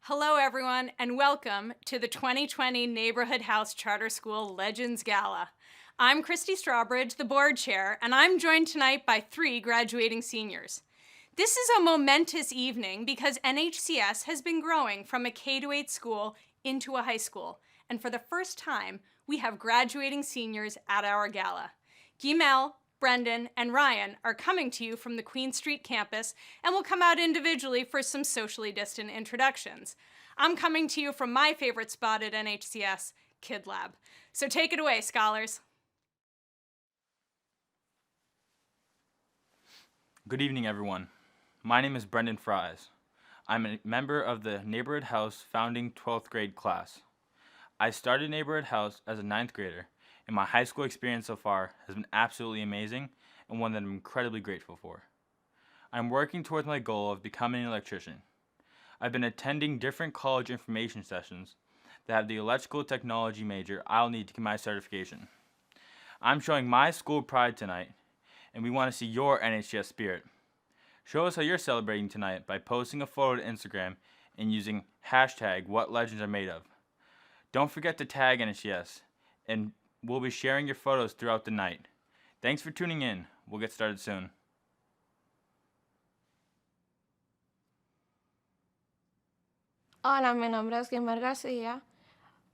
Hello, everyone, and welcome to the 2020 Neighborhood House Charter School Legends Gala. I'm Christy Strawbridge, the board chair, and I'm joined tonight by 3 graduating seniors. This is a momentous evening because NHCS has been growing from a K-8 school into a high school, and for the first time, we have graduating seniors at our gala. Gimel, Brendan, and Ryan are coming to you from the Queen Street campus and will come out individually for some socially distant introductions. I'm coming to you from my favorite spot at NHCS, Kid Lab. So take it away, scholars. Good evening, everyone. My name is Brendan Fries. I'm a member of the Neighborhood House founding 12th grade class. I started Neighborhood House as a 9th grader, and my high school experience so far has been absolutely amazing and one that I'm incredibly grateful for. I'm working towards my goal of becoming an electrician. I've been attending different college information sessions that have the electrical technology major I'll need to get my certification. I'm showing my school pride tonight, and we want to see your NHS spirit. Show us how you're celebrating tonight by posting a photo to Instagram and using hashtag #WhatLegendsAreMadeOf. Don't forget to tag NHS, and we'll be sharing your photos throughout the night. Thanks for tuning in. We'll get started soon. Hola, mi nombre es Gimel García.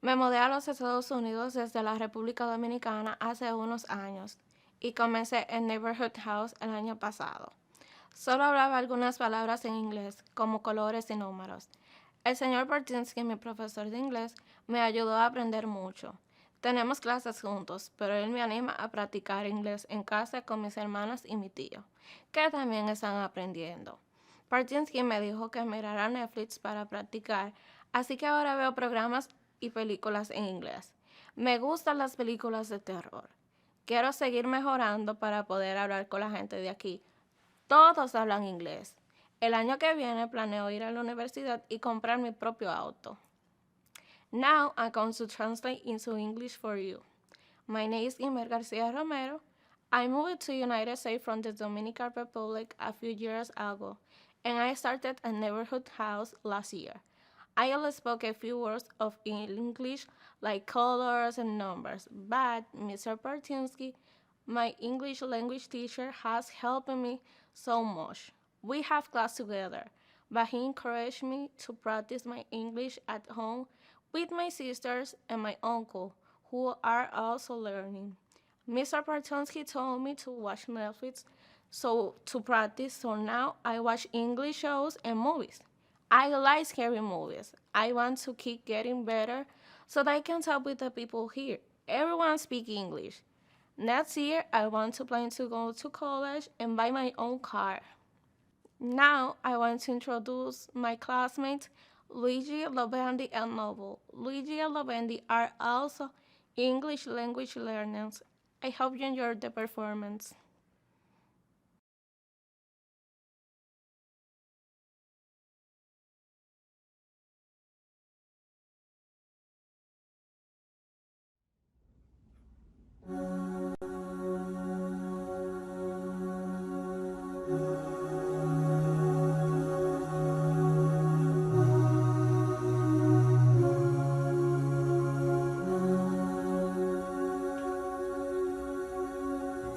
Me mudé a los Estados Unidos desde la República Dominicana hace unos años y comencé en Neighborhood House el año pasado. Solo hablaba algunas palabras en inglés, como colores y números. El señor Bartinsky, mi profesor de inglés, me ayudó a aprender mucho. Tenemos clases juntos, pero él me anima a practicar inglés en casa con mis hermanas y mi tío, que también están aprendiendo. Bartinsky me dijo que mirara Netflix para practicar, así que ahora veo programas y películas en inglés. Me gustan las películas de terror. Quiero seguir mejorando para poder hablar con la gente de aquí. Todos hablan inglés. El año que viene planeo ir a la universidad y comprar mi propio auto. Now I'm going to translate into English for you. My name is Gimel Garcia Romero. I moved to United States from the Dominican Republic a few years ago, and I started a neighborhood house last year. I only spoke a few words of English, like colors and numbers, but Mr. Bartinsky, my English language teacher, has helped me so much. We have class together, but he encouraged me to practice my English at home with my sisters and my uncle, who are also learning. Mr. Bartonsky told me to watch Netflix to practice, so now I watch English shows and movies. I like scary movies. I want to keep getting better so that I can talk with the people here. Everyone speaks English. Next year, I want to plan to go to college and buy my own car. Now, I want to introduce my classmates, Luigi, Lobendi, and Noble. Luigi and Lobendi are also English language learners. I hope you enjoyed the performance.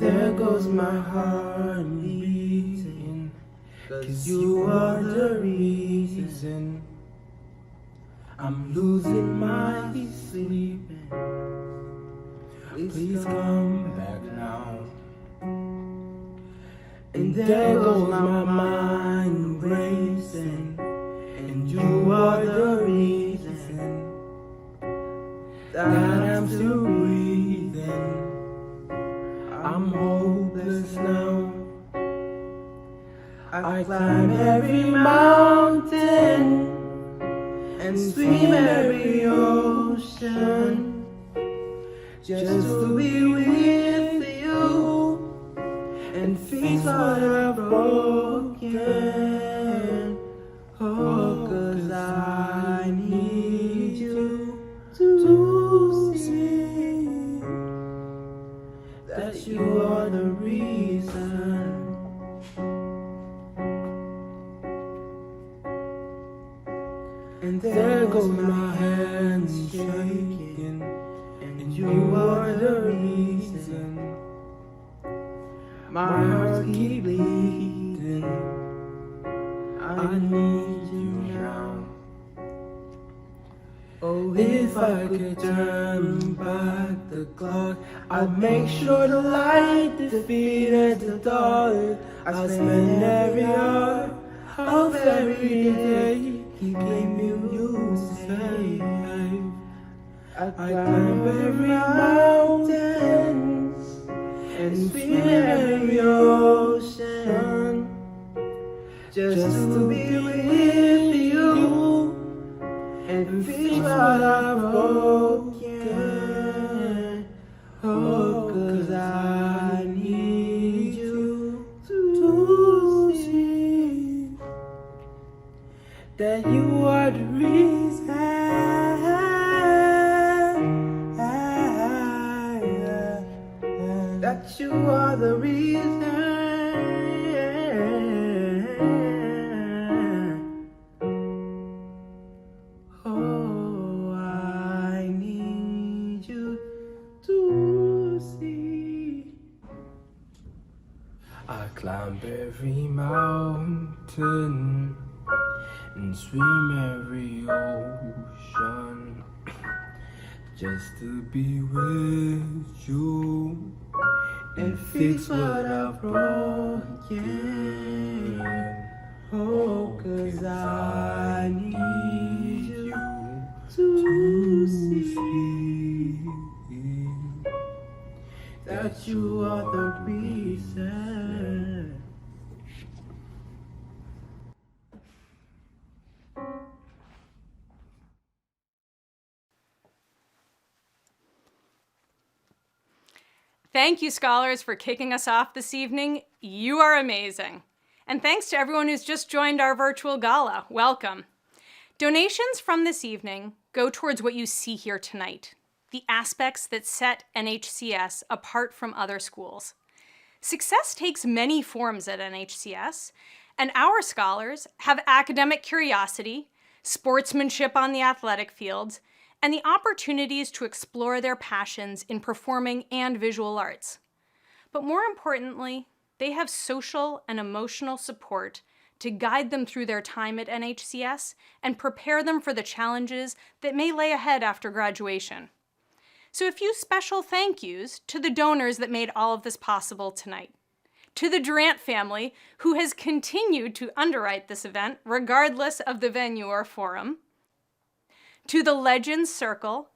There goes my heart beating, 'cause you are the reason I'm losing my sleeping. Please come back now. And there goes my mind racing, and you are the reason that I'm still breathing. I'm hopeless now. I climb every mountain and swim every ocean just to be with you and fix what I've broken. Oh, 'cause I need you to see that you are the reason. And there goes my hands shaking, and you are the reason my heart keeps bleeding. I need you now. Oh, if I could turn back the clock, I'd make sure the light defeated the dark. I'd spend every hour of every day keeping you safe. I'd climb every mountain and swim every ocean just to be with you and fix what I've broken. Oh, 'cause I need you to see that you are the reason. That you are the reason. Oh, I need you to see. I climb every mountain and swim every ocean just to be with you and fix what I've broken. Oh, 'cause I need you to see that you are the reason. Thank you, scholars, for kicking us off this evening. You are amazing. And thanks to everyone who's just joined our virtual gala. Welcome. Donations from this evening go towards what you see here tonight, the aspects that set NHCS apart from other schools. Success takes many forms at NHCS, and our scholars have academic curiosity, sportsmanship on the athletic fields, and the opportunities to explore their passions in performing and visual arts. But more importantly, they have social and emotional support to guide them through their time at NHCS and prepare them for the challenges that may lay ahead after graduation. So a few special thank yous to the donors that made all of this possible tonight. To the Durant family, who has continued to underwrite this event regardless of the venue or forum. To the Legends Circle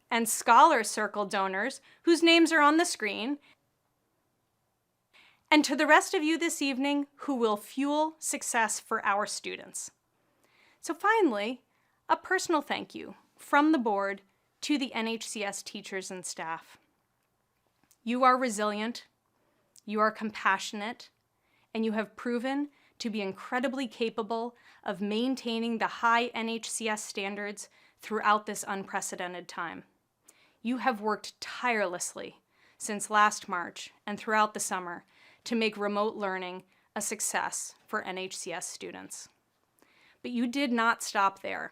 and Scholar Circle donors, whose names are on the screen. And to the rest of you this evening who will fuel success for our students. So finally, a personal thank you from the board to the NHCS teachers and staff. You are resilient, you are compassionate, and you have proven to be incredibly capable of maintaining the high NHCS standards throughout this unprecedented time. You have worked tirelessly since last March and throughout the summer to make remote learning a success for NHCS students. But you did not stop there.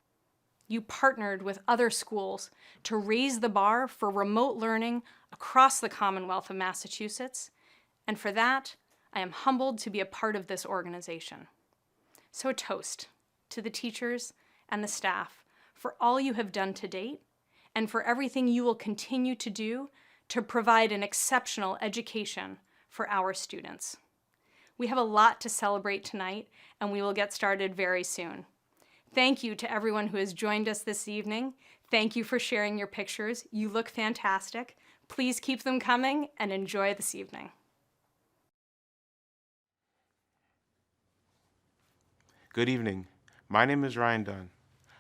You partnered with other schools to raise the bar for remote learning across the Commonwealth of Massachusetts, and for that, I am humbled to be a part of this organization. So a toast to the teachers and the staff for all you have done to date and for everything you will continue to do to provide an exceptional education for our students. We have a lot to celebrate tonight, and we will get started very soon. Thank you to everyone who has joined us this evening. Thank you for sharing your pictures. You look fantastic. Please keep them coming and enjoy this evening. Good evening. My name is Ryan Dunn.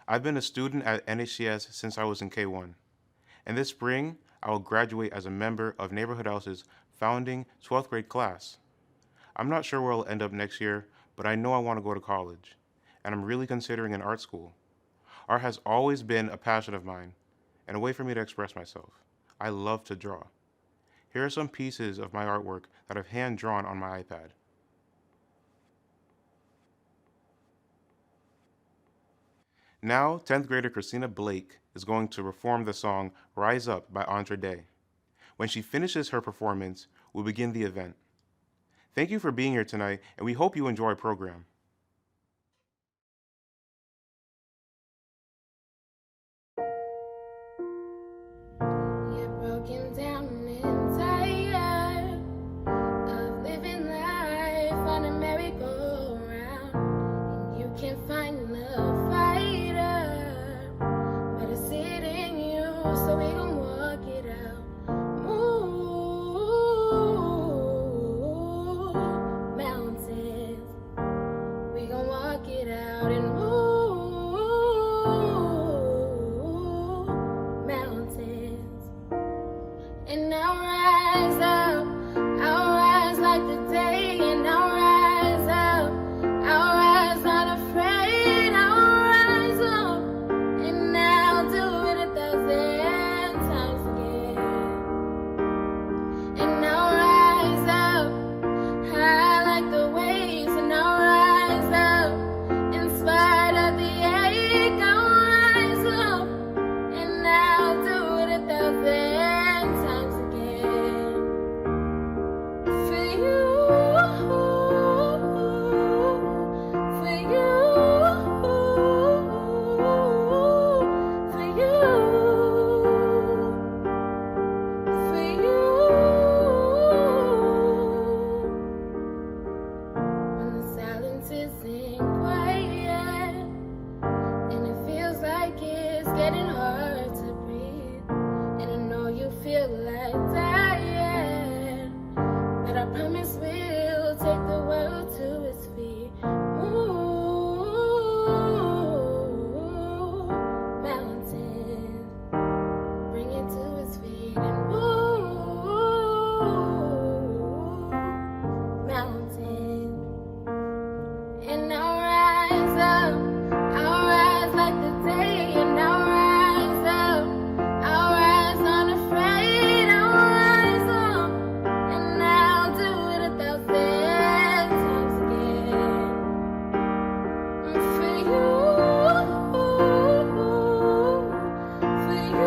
I've been a student at NHCS since I was in K1. And this spring, I will graduate as a member of Neighborhood House's founding 12th grade class. I'm not sure where I'll end up next year, but I know I want to go to college, and I'm really considering an art school. Art has always been a passion of mine, and a way for me to express myself. I love to draw. Here are some pieces of my artwork that I've hand-drawn on my iPad. Now, 10th grader Christina Blake is going to perform the song Rise Up by Andre Day. When she finishes her performance, we'll begin the event. Thank you for being here tonight, and we hope you enjoy our program. You're broken down and tired of living life on a merry-go-round, and you can't find the fighter, but it's it in you, so we gon' walk it out. Move mountains, we gon' walk it out and move mountains. And I'll rise like the day, and I'll rise not afraid, I'll rise up, and I'll do it 1,000 times again. And I'll rise up, high like the waves, and I'll rise up, in spite of the ache, I'll rise up, and I'll do it 1,000 times again. For you, for you, for you, for you. When the silence isn't quiet, and it feels like it's getting hard to breathe, and I know you feel like dying, but I promise we'll take the world to its feet. Move mountains, bring it to its feet, and move mountains. And I'll rise like the day, and I'll rise unafraid, I'll rise up, and I'll do it 1,000 times again. For you, for you,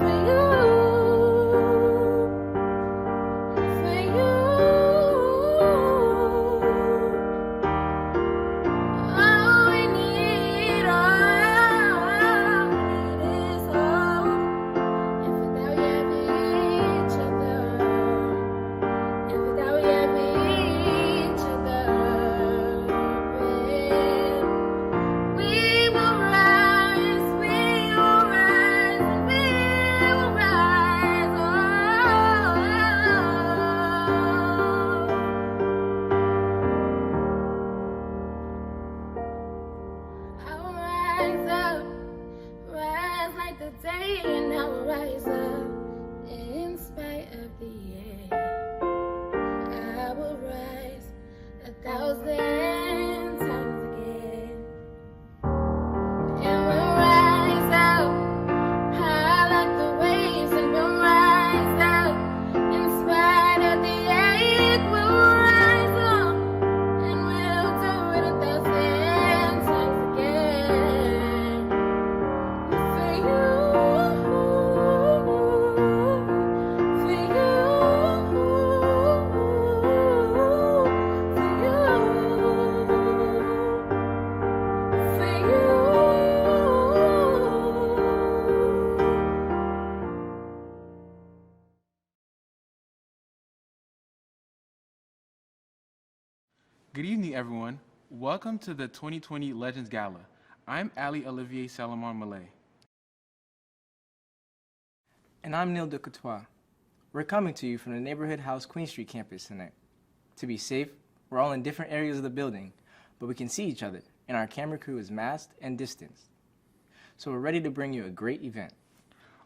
for you. For you, all we need is hope. And without you have each other, and without you have each other, we will rise, we will rise, we will rise. I'll rise up, rise like the day, and I'll rise up in spite of the ache. I will rise 1,000 times again, and we'll rise up, high like the waves, and we'll rise up, in spite of the ache, we'll rise up, and we'll do it 1,000 times again. For you, for you, for you, Good evening, everyone. Welcome to the 2020 Legends Gala. I'm Ali Olivier Salomon Malay. And I'm Neil Ducotois. We're coming to you from the Neighborhood House Queen Street campus tonight. To be safe, we're all in different areas of the building, but we can see each other, and our camera crew is masked and distanced. So we're ready to bring you a great event.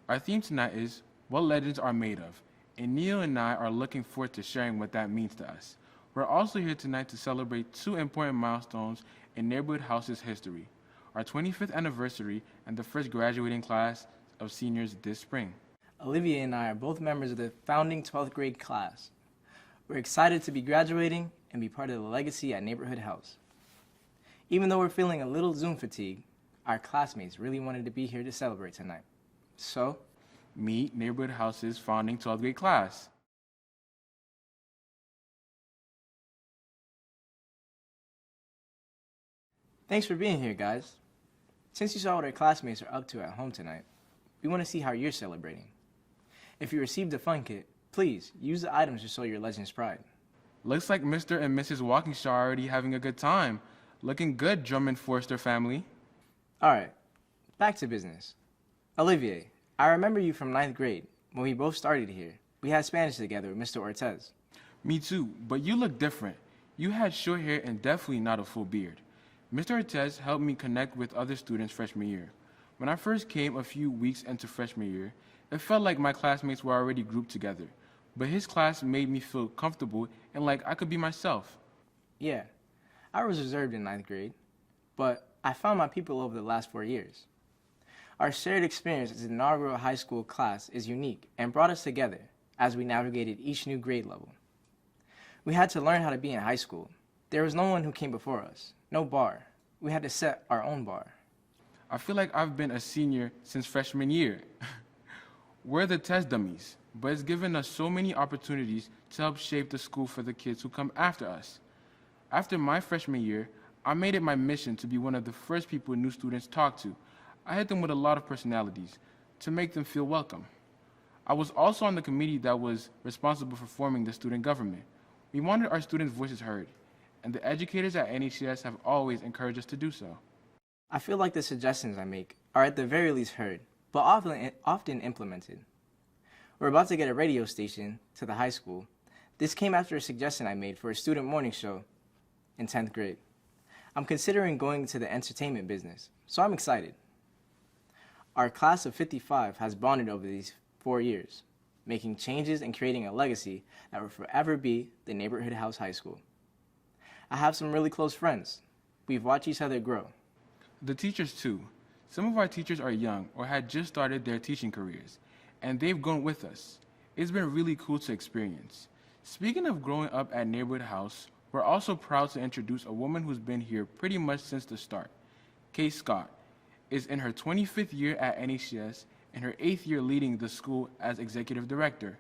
Our theme tonight is What Legends Are Made Of, and Neil and I are looking forward to sharing what that means to us. We're also here tonight to celebrate two important milestones in Neighborhood House's history, our 25th anniversary and the first graduating class of seniors this spring. Olivia and I are both members of the founding 12th grade class. We're excited to be graduating and be part of the legacy at Neighborhood House. Even though we're feeling a little Zoom fatigue, our classmates really wanted to be here to celebrate tonight. So, Meet Neighborhood House's founding 12th grade class. thanks for being here, guys. Since you saw what our classmates are up to at home tonight, we want to see how you're celebrating. If you received a fun kit, please use the items to show your Legends pride. Looks like Mr. and Mrs. Walkinshaw are already having a good time. Looking good, Drummond Forster family. All right, back to business. Olivier, I remember you from 9th grade. When we both started here, we had Spanish together with Mr. Ortez. Me too, but you look different. You had short hair and definitely not a full beard. Mr. Ortez helped me connect with other students freshman year. When I first came a few weeks into freshman year, it felt like my classmates were already grouped together, but his class made me feel comfortable and like I could be myself. Yeah, I was reserved in 9th grade, but I found my people over the last 4 years. Our shared experience as an inaugural high school class is unique and brought us together as we navigated each new grade level. We had to learn how to be in high school. There was no one who came before us, no bar. We had to set our own bar. I feel like I've been a senior since freshman year. We're the test dummies, but it's given us so many opportunities to help shape the school for the kids who come after us. After my freshman year, I made it my mission to be one of the first people new students talk to. I hit them with a lot of personalities to make them feel welcome. I was also on the committee that was responsible for forming the student government. We wanted our students' voices heard, and the educators at NHCS have always encouraged us to do so. I feel like the suggestions I make are at the very least heard, but often implemented. We're about to get a radio station to the high school. This came after a suggestion I made for a student morning show in 10th grade. I'm considering going into the entertainment business, so I'm excited. Our class of 55 has bonded over these 4 years, making changes and creating a legacy that will forever be the Neighborhood House High School. I have some really close friends. We've watched each other grow. The teachers too. Some of our teachers are young or had just started their teaching careers, and they've grown with us. It's been really cool to experience. Speaking of growing up at Neighborhood House, we're also proud to introduce a woman who's been here pretty much since the start. Kay Scott is in her 25th year at NHCS and her 8th year leading the school as executive director.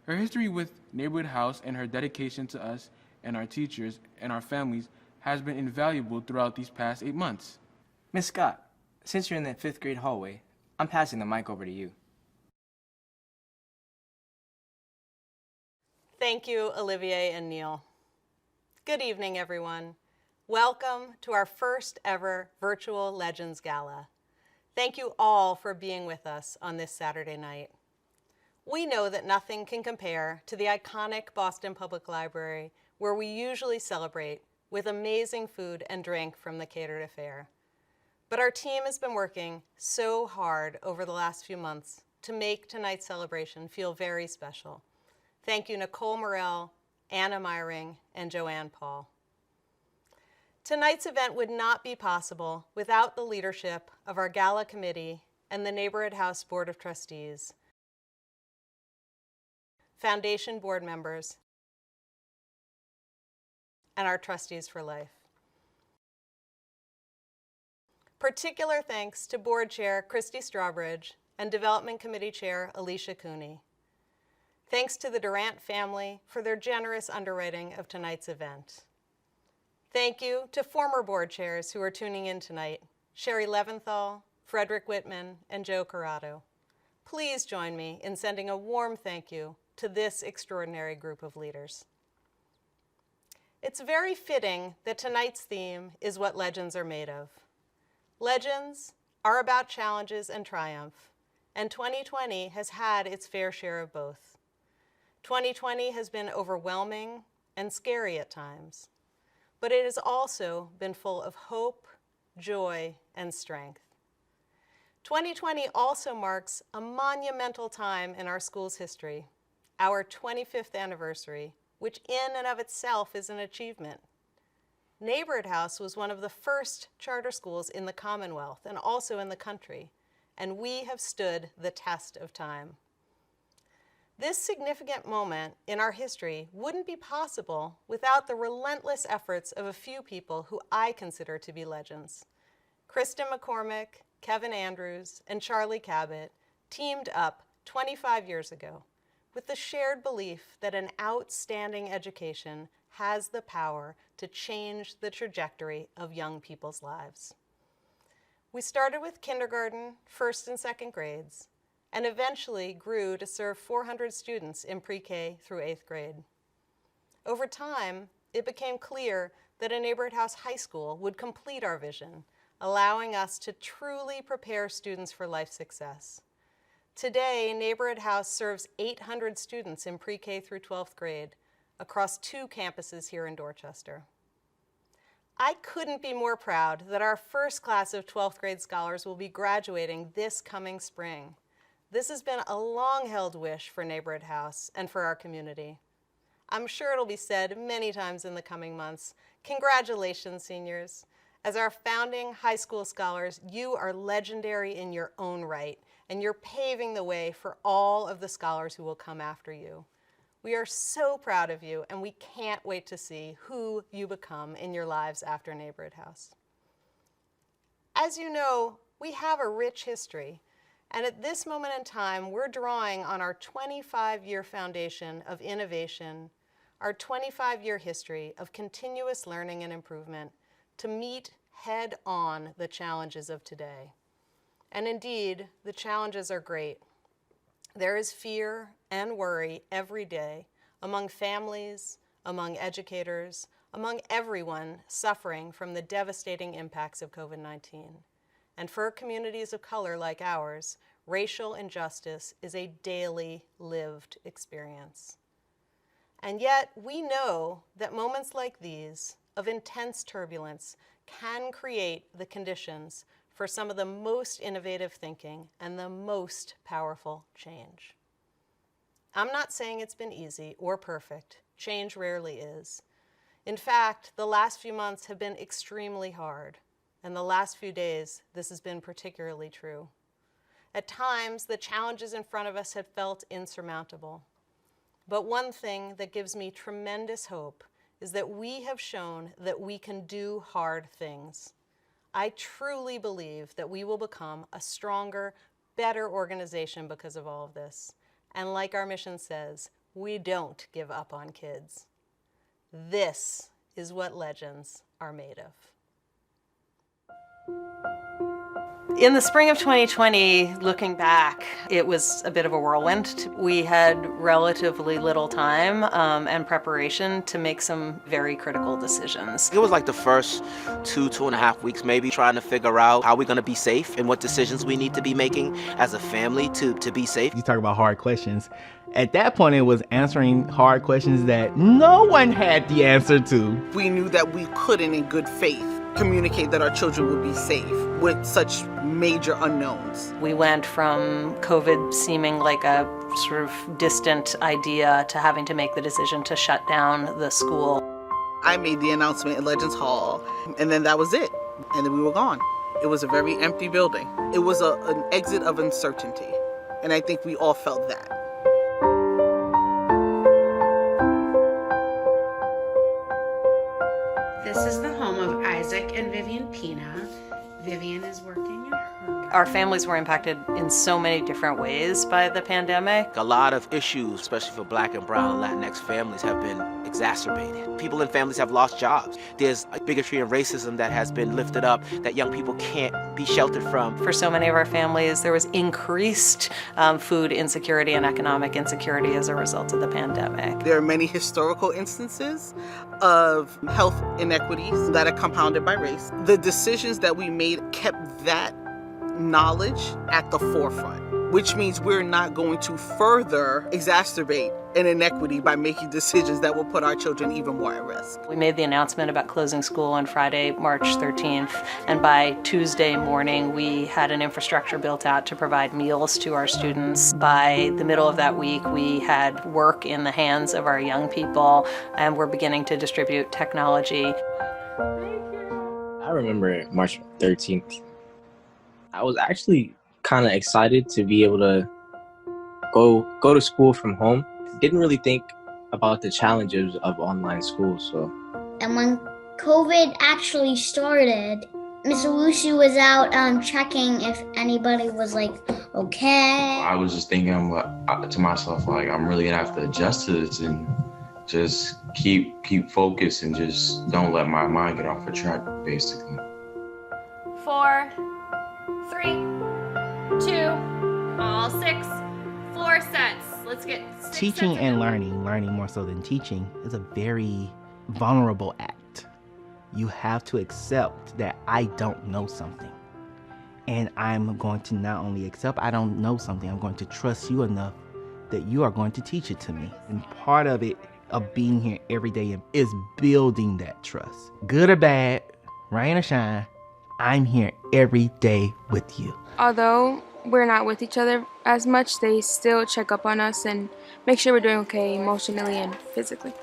Her history with Neighborhood House and her dedication to us and our teachers and our families has been invaluable throughout these past 8 months. Miss Scott, since you're in the 5th grade hallway, I'm passing the mic over to you. Thank you, Olivier and Neil. Good evening, everyone. Welcome to our first ever virtual Legends Gala. Thank you all for being with us on this Saturday night. We know that nothing can compare to the iconic Boston Public Library, where we usually celebrate with amazing food and drink from the catered affair. But our team has been working so hard over the last few months to make tonight's celebration feel very special. Thank you, Nicole Morell, Anna Meyering, and Joanne Paul. Tonight's event would not be possible without the leadership of our Gala Committee and the Neighborhood House Board of Trustees, Foundation board members, and our trustees for life. Particular thanks to Board Chair Christy Strawbridge and Development Committee Chair Alicia Cooney. Thanks to the Durant family for their generous underwriting of tonight's event. Thank you to former board chairs who are tuning in tonight, Sherry Leventhal, Frederick Whitman, and Joe Corrado. Please join me in sending a warm thank you to this extraordinary group of leaders. It's very fitting that tonight's theme is what legends are made of. Legends are about challenges and triumph, and 2020 has had its fair share of both. 2020 has been overwhelming and scary at times, but it has also been full of hope, joy, and strength. 2020 also marks a monumental time in our school's history, our 25th anniversary, which in and of itself is an achievement. Neighborhood House was one of the first charter schools in the Commonwealth and also in the country, and we have stood the test of time. This significant moment in our history wouldn't be possible without the relentless efforts of a few people who I consider to be legends. Kristen McCormick, Kevin Andrews, and Charlie Cabot teamed up 25 years ago with the shared belief that an outstanding education has the power to change the trajectory of young people's lives. We started with kindergarten, first and second grades, and eventually grew to serve 400 students in pre-K through 8th grade. Over time, it became clear that a neighborhood house high school would complete our vision, allowing us to truly prepare students for life success. Today, Neighborhood House serves 800 students in pre-K through 12th grade across 2 campuses here in Dorchester. I couldn't be more proud that our first class of 12th grade scholars will be graduating this coming spring. This has been a long-held wish for Neighborhood House and for our community. I'm sure it'll be said many times in the coming months. Congratulations, seniors. As our founding high school scholars, you are legendary in your own right, and you're paving the way for all of the scholars who will come after you. We are so proud of you, and we can't wait to see who you become in your lives after Neighborhood House. As you know, we have a rich history, and at this moment in time, we're drawing on our 25-year foundation of innovation, our 25-year history of continuous learning and improvement to meet head-on the challenges of today. And indeed, the challenges are great. There is fear and worry every day among families, among educators, among everyone suffering from the devastating impacts of COVID-19. And for communities of color like ours, racial injustice is a daily lived experience. And yet, we know that moments like these of intense turbulence can create the conditions for some of the most innovative thinking and the most powerful change. I'm not saying it's been easy or perfect. Change rarely is. In fact, the last few months have been extremely hard, and the last few days, this has been particularly true. At times, the challenges in front of us have felt insurmountable. But one thing that gives me tremendous hope is that we have shown that we can do hard things. I truly believe that we will become a stronger, better organization because of all of this. And like our mission says, we don't give up on kids. This is what legends are made of. In the spring of 2020, looking back, it was a bit of a whirlwind. We had relatively little time and preparation to make some very critical decisions. It was like the first 2.5 weeks maybe, trying to figure out how we're gonna be safe and what decisions we need to be making as a family to be safe. You talk about hard questions. At that point, it was answering hard questions that no one had the answer to. We knew that we couldn't, in good faith, communicate that our children would be safe with such major unknowns. We went from COVID seeming like a sort of distant idea to having to make the decision to shut down the school. I made the announcement in Legends Hall, and then that was it. And then we were gone. It was a very empty building. It was an exit of uncertainty, and I think we all felt that. This is the home of Isaac and Vivian Pina. Vivian is working in her. Our families were impacted in so many different ways by the pandemic. A lot of issues, especially for Black and Brown and Latinx families, have been exacerbated. People and families have lost jobs. There's bigotry and racism that has been lifted up that young people can't be sheltered from. For so many of our families, there was increased food insecurity and economic insecurity as a result of the pandemic. There are many historical instances of health inequities that are compounded by race. The decisions that we made kept that knowledge at the forefront, which means we're not going to further exacerbate an inequity by making decisions that will put our children even more at risk. We made the announcement about closing school on Friday, March 13th, and by Tuesday morning, we had an infrastructure built out to provide meals to our students. By the middle of that week, we had work in the hands of our young people, and we're beginning to distribute technology. I remember March 13th. I was actually kind of excited to be able to go to school from home. Didn't really think about the challenges of online school. So, and when COVID actually started, Mr. Lucy was out checking if anybody was like okay. I was just thinking to myself, like, I'm really gonna have to adjust to this and just keep focused and just don't let my mind get off the track, basically. 4, 3, 2, all 6 floor sets. Let's get 6 Teaching sets and learning more so than teaching, is a very vulnerable act. You have to accept that I don't know something. And I'm going to not only accept I don't know something, I'm going to trust you enough that you are going to teach it to me. And part of it, of being here every day, is building that trust. Good or bad, rain or shine, I'm here every day with you. Although we're not with each other as much, they still check up on us and make sure we're doing okay emotionally and physically.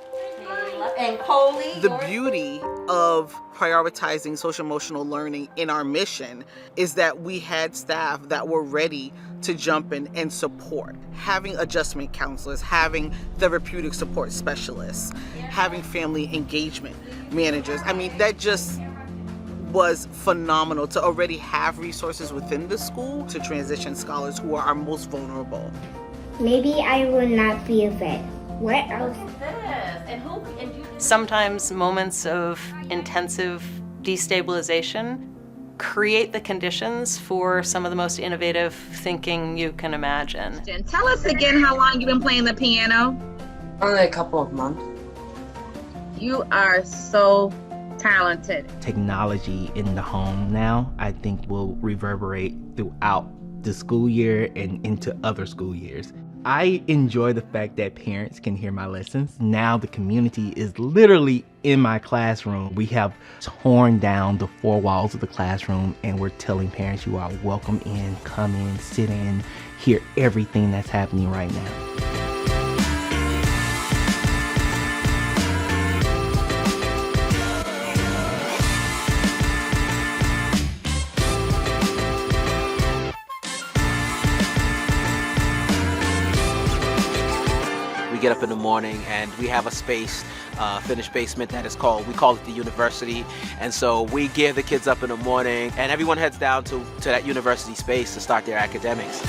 And Coley, the beauty of prioritizing social emotional learning in our mission is that we had staff that were ready to jump in and support. Having adjustment counselors, having therapeutic support specialists, having family engagement managers. I mean, that just was phenomenal to already have resources within the school to transition scholars who are our most vulnerable. Maybe I will not be a vet. What else? Sometimes moments of intensive destabilization create the conditions for some of the most innovative thinking you can imagine. Tell us again how long you've been playing the piano. Only a couple of months. You are so talented. Technology in the home now, I think, will reverberate throughout the school year and into other school years. I enjoy the fact that parents can hear my lessons. Now the community is literally in my classroom. We have torn down the 4 walls of the classroom and we're telling parents, you are welcome in, come in, sit in, hear everything that's happening right now. Get up in the morning and we have a space, finished basement that is we call it the university. And so we gear the kids up in the morning and everyone heads down to that university space to start their academics.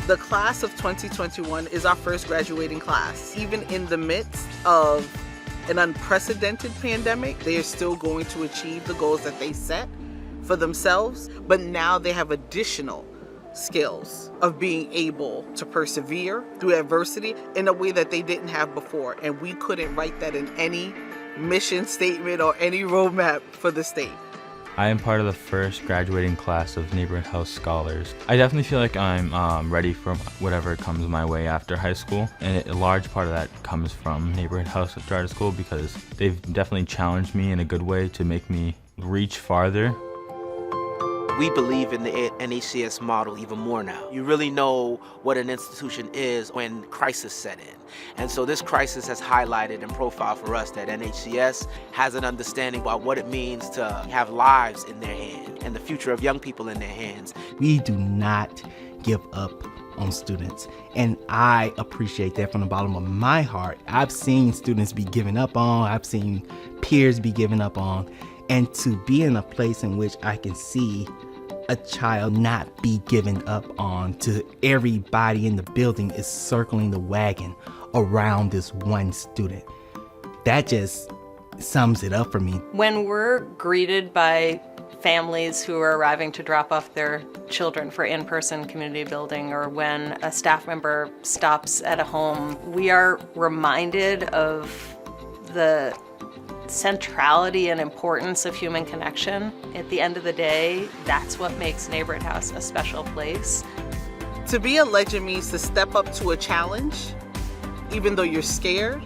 The class of 2021 is our first graduating class. Even in the midst of an unprecedented pandemic, they are still going to achieve the goals that they set for themselves, but now they have additional skills of being able to persevere through adversity in a way that they didn't have before. And we couldn't write that in any mission statement or any roadmap for the state. I am part of the first graduating class of Neighborhood House Scholars. I definitely feel like I'm ready for whatever comes my way after high school. And a large part of that comes from Neighborhood House Charter School because they've definitely challenged me in a good way to make me reach farther. We believe in the NHCS model even more now. You really know what an institution is when crisis set in. And so this crisis has highlighted and profiled for us that NHCS has an understanding about what it means to have lives in their hands and the future of young people in their hands. We do not give up on students. And I appreciate that from the bottom of my heart. I've seen students be given up on, I've seen peers be given up on, and to be in a place in which I can see a child not be given up on, to everybody in the building is circling the wagon around this one student. That just sums it up for me. When we're greeted by families who are arriving to drop off their children for in-person community building, or when a staff member stops at a home, we are reminded of the centrality and importance of human connection. At the end of the day, that's what makes Neighborhood House a special place. To be a legend means to step up to a challenge, even though you're scared,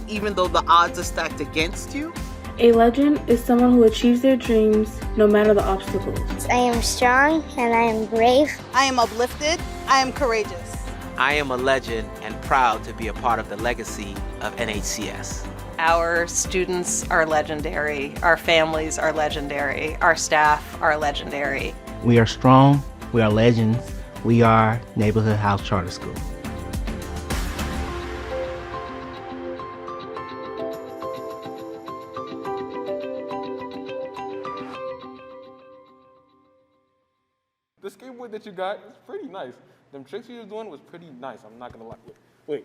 even though the odds are stacked against you. A legend is someone who achieves their dreams no matter the obstacles. I am strong and I am brave. I am uplifted. I am courageous. I am a legend and proud to be a part of the legacy of NHCS. Our students are legendary, our families are legendary, our staff are legendary. We are strong, we are legends, we are Neighborhood House Charter School. the skateboard that you got is pretty nice. Them tricks you was doing was pretty nice. I'm not gonna lie.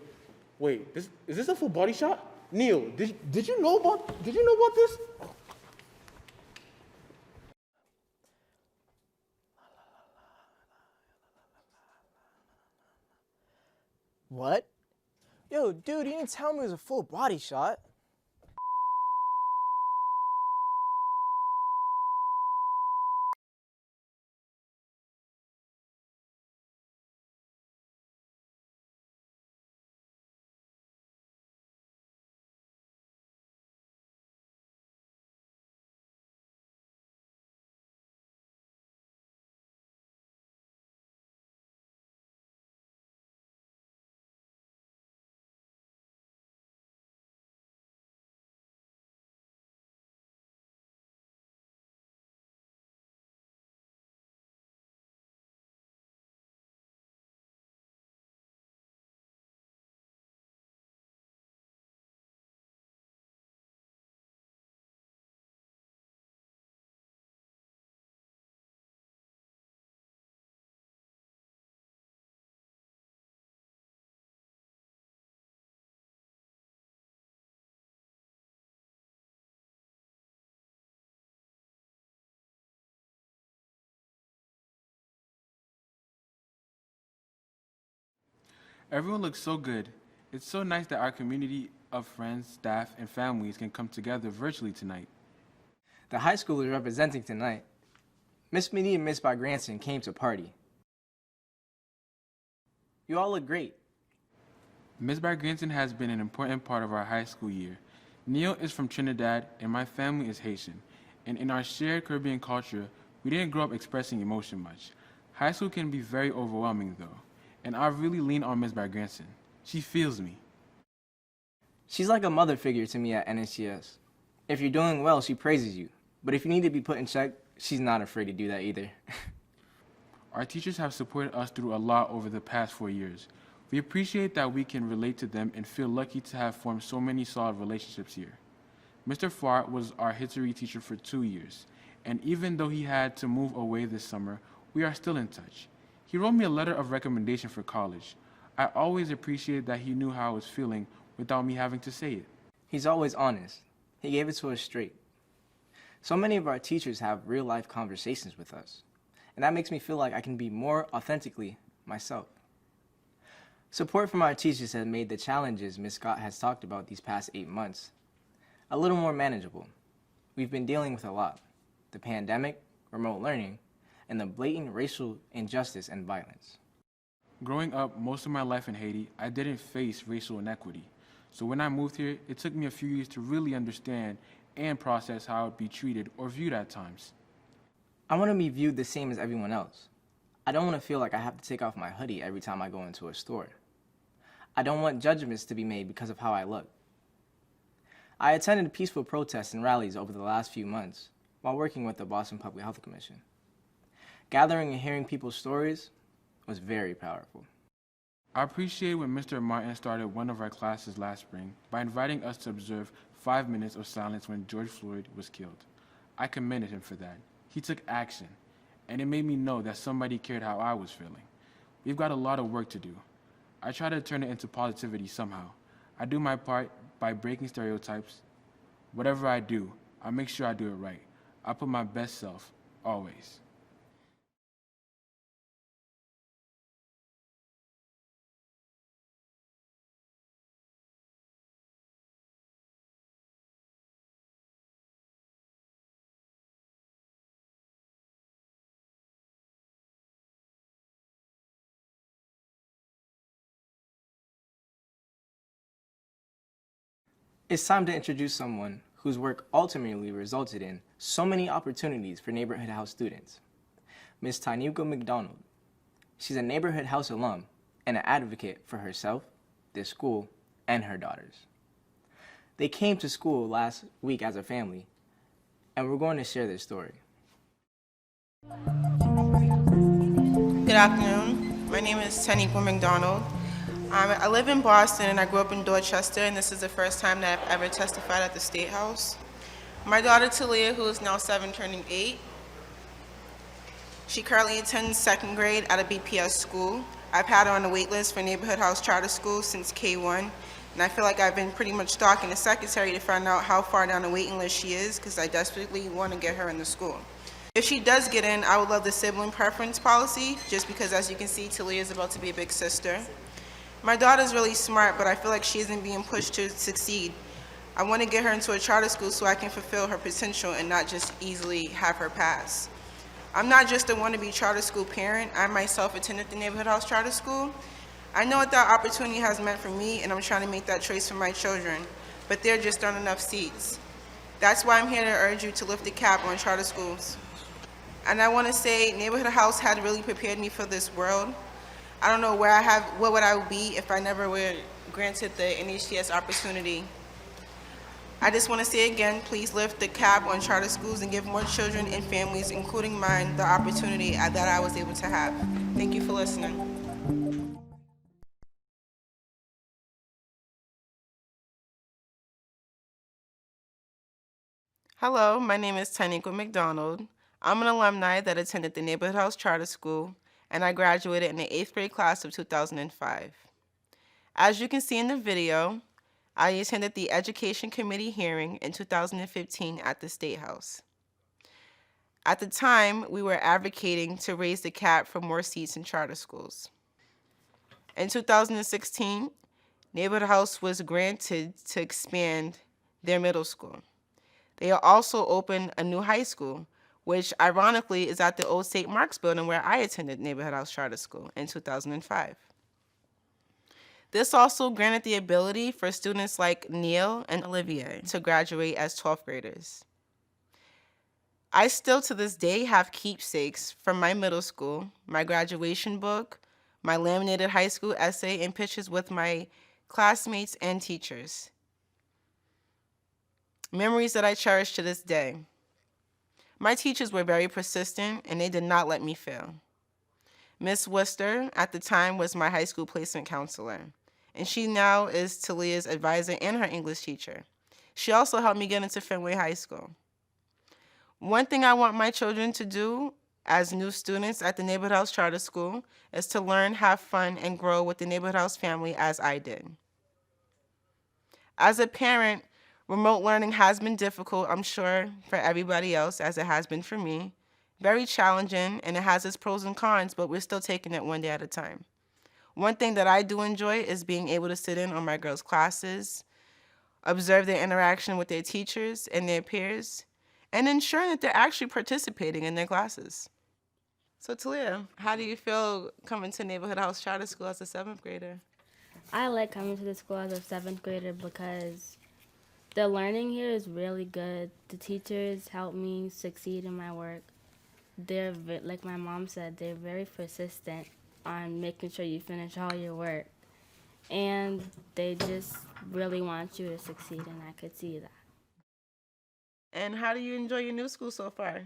Wait. Is this a full body shot? Neil, did you know about this? What? Yo, dude, you didn't tell me it was a full body shot. Everyone looks so good. It's so nice that our community of friends, staff, and families can come together virtually tonight. The high school is representing tonight. Miss Minnie and Miss Bargranson came to party. You all look great. Ms. Bargranson has been an important part of our high school year. Neil is from Trinidad, and my family is Haitian. And in our shared Caribbean culture, we didn't grow up expressing emotion much. High school can be very overwhelming, though. And I really lean on Ms. Bargranson. She feels me. She's like a mother figure to me at NSCS. If you're doing well, she praises you. But if you need to be put in check, she's not afraid to do that either. Our teachers have supported us through a lot over the past 4 years. We appreciate that we can relate to them and feel lucky to have formed so many solid relationships here. Mr. Farr was our history teacher for 2 years, and even though he had to move away this summer, we are still in touch. He wrote me a letter of recommendation for college. I always appreciated that he knew how I was feeling without me having to say it. He's always honest. He gave it to us straight. So many of our teachers have real-life conversations with us, and that makes me feel like I can be more authentically myself. Support from our teachers has made the challenges Ms. Scott has talked about these past 8 months a little more manageable. We've been dealing with a lot: the pandemic, remote learning, and the blatant racial injustice and violence. Growing up most of my life in Haiti, I didn't face racial inequity. So when I moved here, it took me a few years to really understand and process how I would be treated or viewed at times. I want to be viewed the same as everyone else. I don't want to feel like I have to take off my hoodie every time I go into a store. I don't want judgments to be made because of how I look. I attended peaceful protests and rallies over the last few months while working with the Boston Public Health Commission. Gathering and hearing people's stories was very powerful. I appreciate when Mr. Martin started one of our classes last spring by inviting us to observe 5 minutes of silence when George Floyd was killed. I commended him for that. He took action, and it made me know that somebody cared how I was feeling. We've got a lot of work to do. I try to turn it into positivity somehow. I do my part by breaking stereotypes. Whatever I do, I make sure I do it right. I put my best self, always. It's time to introduce someone whose work ultimately resulted in so many opportunities for Neighborhood House students. Ms. Tanuka McDonald. She's a Neighborhood House alum and an advocate for herself, this school, and her daughters. They came to school last week as a family, and we're going to share their story. Good afternoon. My name is Tanuka McDonald. I live in Boston and I grew up in Dorchester, and this is the first time that I've ever testified at the State House. My daughter Talia, who is now 7 turning 8, She currently attends second grade at a BPS school. I've had her on the wait list for Neighborhood House Charter School since K1, and I feel like I've been pretty much stalking the secretary to find out how far down the waiting list she is, because I desperately want to get her in the school. If she does get in, I would love the sibling preference policy, just because, as you can see, Talia is about to be a big sister. My daughter's really smart, but I feel like she isn't being pushed to succeed. I want to get her into a charter school so I can fulfill her potential and not just easily have her pass. I'm not just a wannabe charter school parent. I myself attended the Neighborhood House Charter School. I know what that opportunity has meant for me, and I'm trying to make that choice for my children, but there just aren't enough seats. That's why I'm here to urge you to lift the cap on charter schools. And I want to say Neighborhood House had really prepared me for this world. I don't know what would I be if I never were granted the NHTS opportunity. I just want to say again, please lift the cap on charter schools and give more children and families, including mine, the opportunity that I was able to have. Thank you for listening. Hello, my name is Taniqua McDonald. I'm an alumni that attended the Neighborhood House Charter School, and I graduated in the 8th grade class of 2005. As you can see in the video, I attended the Education Committee hearing in 2015 at the State House. At the time, we were advocating to raise the cap for more seats in charter schools. In 2016, Neighborhood House was granted to expand their middle school. They also opened a new high school, which ironically is at the old St. Mark's building where I attended Neighborhood House Charter School in 2005. This also granted the ability for students like Neil and Olivier to graduate as 12th graders. I still to this day have keepsakes from my middle school, my graduation book, my laminated high school essay, and pictures with my classmates and teachers. Memories that I cherish to this day. My teachers were very persistent and they did not let me fail. Miss Worcester at the time was my high school placement counselor, and she now is Talia's advisor and her English teacher. She also helped me get into Fenway High School. One thing I want my children to do as new students at the Neighborhood House Charter School is to learn, have fun, and grow with the Neighborhood House family as I did. As a parent, remote learning has been difficult, I'm sure, for everybody else, as it has been for me. Very challenging, and it has its pros and cons, but we're still taking it one day at a time. One thing that I do enjoy is being able to sit in on my girls' classes, observe their interaction with their teachers and their peers, and ensuring that they're actually participating in their classes. So Talia, how do you feel coming to Neighborhood House Charter School as a 7th grader? I like coming to the school as a 7th grader because the learning here is really good. The teachers help me succeed in my work. They're, like my mom said, they're very persistent on making sure you finish all your work. And they just really want you to succeed, and I could see that. And how do you enjoy your new school so far?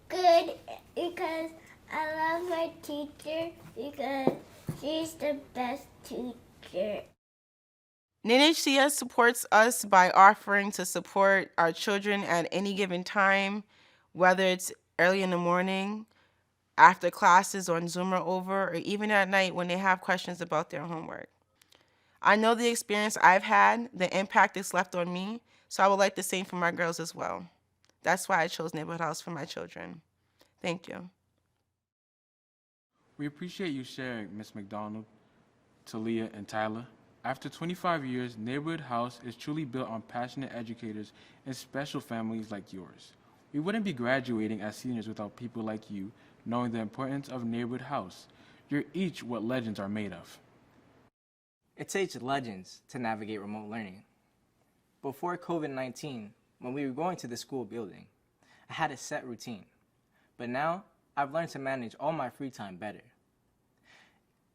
Good, because I love my teacher because she's the best teacher. NHCS supports us by offering to support our children at any given time, whether it's early in the morning, after classes on Zoom or over, or even at night when they have questions about their homework. I know the experience I've had, the impact it's left on me, so I would like the same for my girls as well. That's why I chose Neighborhood House for my children. Thank you. We appreciate you sharing, Ms. McDonald, Talia, and Tyler. After 25 years, Neighborhood House is truly built on passionate educators and special families like yours. We wouldn't be graduating as seniors without people like you knowing the importance of Neighborhood House. You're each what legends are made of. It takes legends to navigate remote learning. Before COVID-19, when we were going to the school building, I had a set routine. But now, I've learned to manage all my free time better.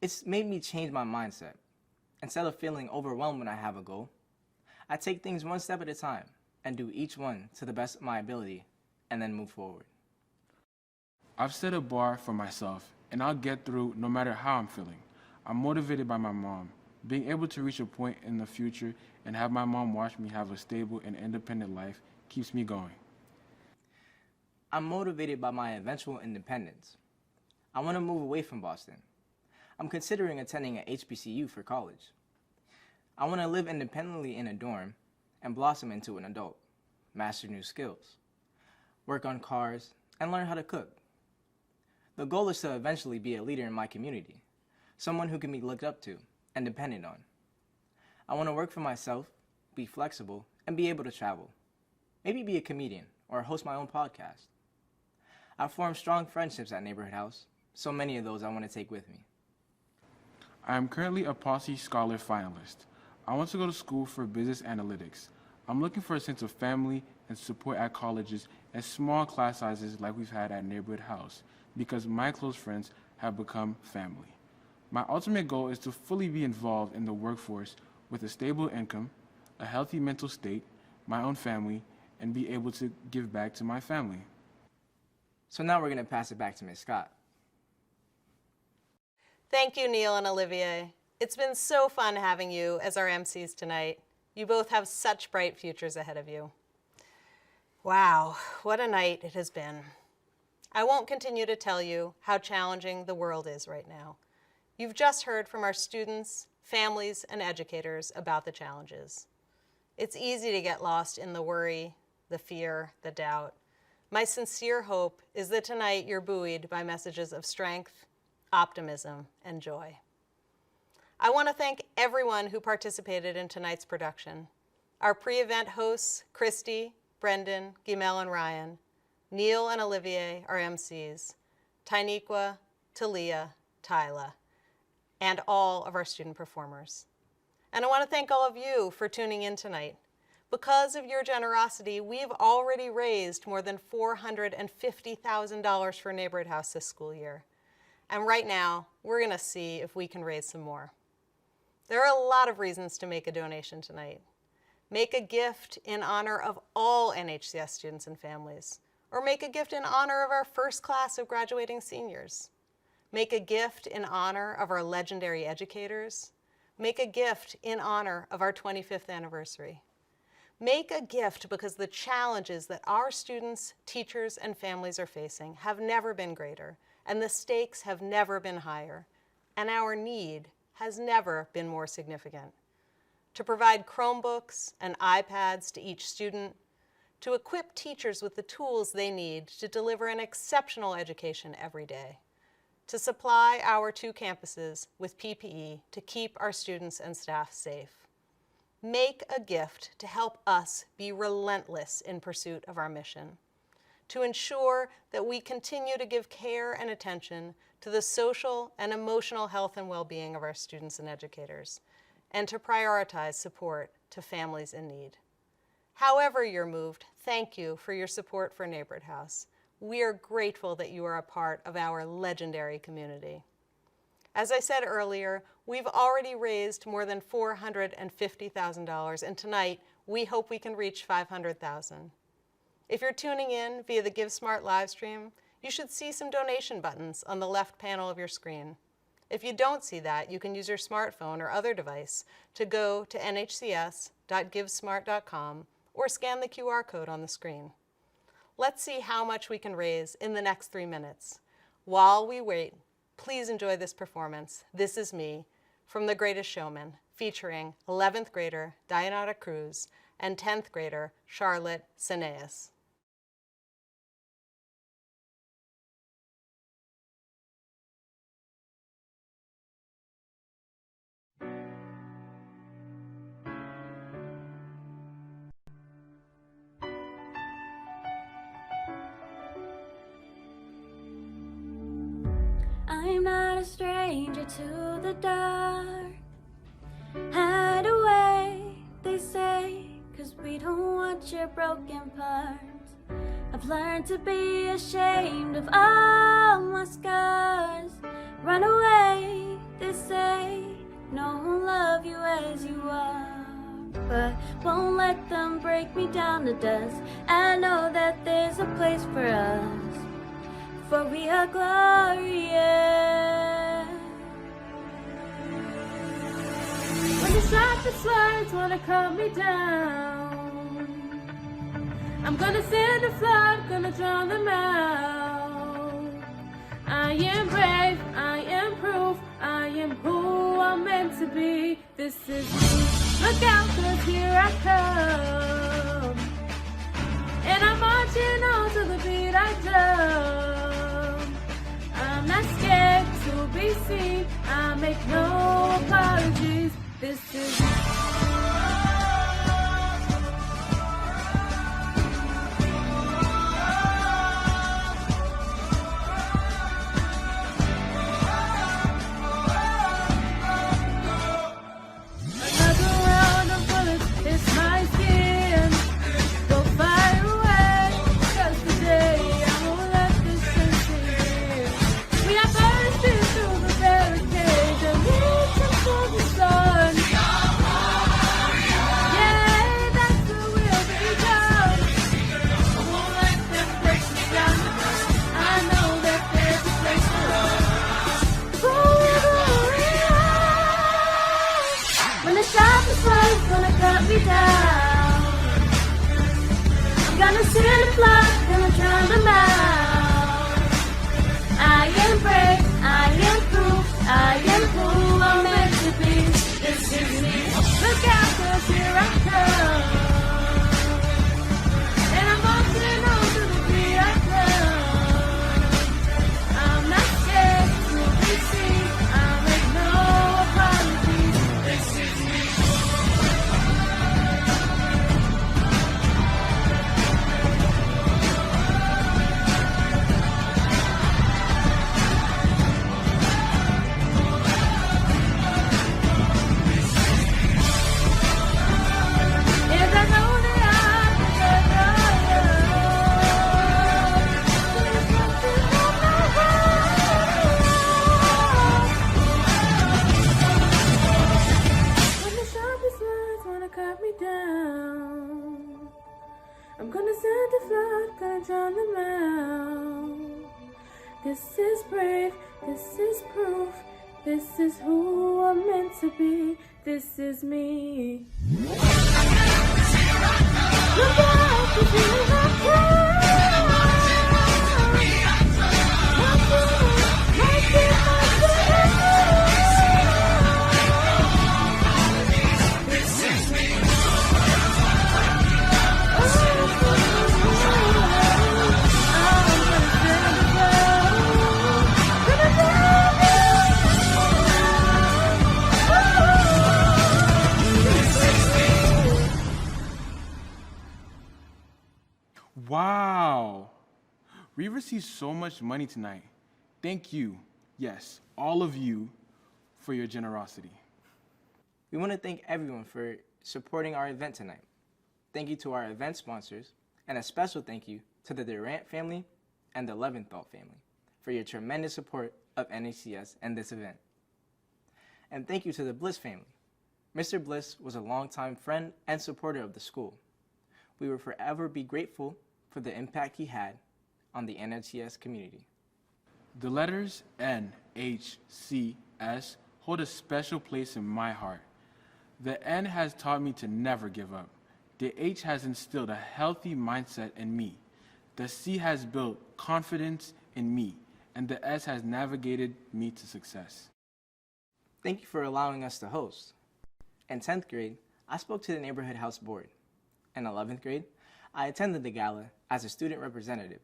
It's made me change my mindset. Instead of feeling overwhelmed when I have a goal, I take things one step at a time and do each one to the best of my ability and then move forward. I've set a bar for myself, and I'll get through no matter how I'm feeling. I'm motivated by my mom. Being able to reach a point in the future and have my mom watch me have a stable and independent life keeps me going. I'm motivated by my eventual independence. I want to move away from Boston. I'm considering attending an HBCU for college. I want to live independently in a dorm and blossom into an adult, master new skills, work on cars, and learn how to cook. The goal is to eventually be a leader in my community, someone who can be looked up to and depended on. I want to work for myself, be flexible, and be able to travel. Maybe be a comedian or host my own podcast. I've formed strong friendships at Neighborhood House, so many of those I want to take with me. I am currently a Posse Scholar finalist. I want to go to school for business analytics. I'm looking for a sense of family and support at colleges and small class sizes like we've had at Neighborhood House, because my close friends have become family. My ultimate goal is to fully be involved in the workforce with a stable income, a healthy mental state, my own family, and be able to give back to my family. So now we're going to pass it back to Ms. Scott. Thank you, Neil and Olivier. It's been so fun having you as our MCs tonight. You both have such bright futures ahead of you. Wow, what a night it has been. I won't continue to tell you how challenging the world is right now. You've just heard from our students, families, and educators about the challenges. It's easy to get lost in the worry, the fear, the doubt. My sincere hope is that tonight you're buoyed by messages of strength, optimism, and joy. I want to thank everyone who participated in tonight's production. Our pre-event hosts, Christy, Brendan, Gimel, and Ryan, Neil and Olivier, our MCs, Tynequa, Talia, Tyla, and all of our student performers. And I want to thank all of you for tuning in tonight. Because of your generosity, we've already raised more than $450,000 for Neighborhood House this school year. And right now, we're going to see if we can raise some more. There are a lot of reasons to make a donation tonight. Make a gift in honor of all NHCS students and families, or make a gift in honor of our first class of graduating seniors. Make a gift in honor of our legendary educators. Make a gift in honor of our 25th anniversary. Make a gift because the challenges that our students, teachers, and families are facing have never been greater, and the stakes have never been higher, and our need has never been more significant. To provide Chromebooks and iPads to each student, to equip teachers with the tools they need to deliver an exceptional education every day, to supply our 2 campuses with PPE to keep our students and staff safe. Make a gift to help us be relentless in pursuit of our mission, to ensure that we continue to give care and attention to the social and emotional health and well-being of our students and educators, and to prioritize support to families in need. However you're moved, thank you for your support for Neighborhood House. We are grateful that you are a part of our legendary community. As I said earlier, we've already raised more than $450,000, and tonight we hope we can reach $500,000. If you're tuning in via the GiveSmart live stream, you should see some donation buttons on the left panel of your screen. If you don't see that, you can use your smartphone or other device to go to nhcs.givesmart.com or scan the QR code on the screen. Let's see how much we can raise in the next 3 minutes. While we wait, please enjoy this performance, This Is Me, from The Greatest Showman, featuring 11th grader Dianata Cruz and 10th grader Charlotte Seneas. I'm not a stranger to the dark. Hide away, they say, 'cause we don't want your broken parts. I've learned to be ashamed of all my scars. Run away, they say, no one love you as you are. But won't let them break me down to dust. I know that there's a place for us, for we are glorious. When the sharpest words wanna cut me down, I'm gonna send a flood, gonna drown them out. I am brave, I am proof, I am who I'm meant to be. This is me. Look out, 'cause here I come. And I'm marching on to the beat I drum. I'm not scared to be seen, I make no apologies. This is me. When the sharpest light's gonna cut me down, I'm gonna send a flood, gonna drown them out. I am brave, I am proof, I am who I'm meant to be. This is me. Look out, 'cause here I come. And I'm marching on to the beat I drum. I'm not scared to be seen, I make no apologies. This is me. Cut me down. I'm gonna send the flood, gonna drown them out. This is brave, this is proof, this is who I'm meant to be. This is me. Look out, 'cause here I come. Wow! We received so much money tonight. Thank you, yes, all of you, for your generosity. We want to thank everyone for supporting our event tonight. Thank you to our event sponsors, and a special thank you to the Durant family and the Leventhal family for your tremendous support of NACS and this event. And thank you to the Bliss family. Mr. Bliss was a longtime friend and supporter of the school. We will forever be grateful for the impact he had on the NACS community. The letters NHCS hold a special place in my heart. The N has taught me to never give up. The H has instilled a healthy mindset in me. The C has built confidence in me, and the S has navigated me to success. Thank you for allowing us to host. In 10th grade, I spoke to the Neighborhood House Board. In 11th grade, I attended the gala as a student representative.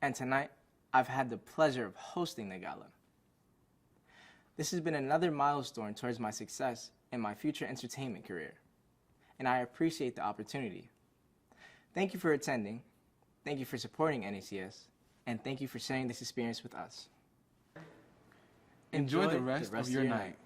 And tonight, I've had the pleasure of hosting the gala. This has been another milestone towards my success in my future entertainment career, and I appreciate the opportunity. Thank you for attending, thank you for supporting NACS, and thank you for sharing this experience with us. Enjoy the rest of your night.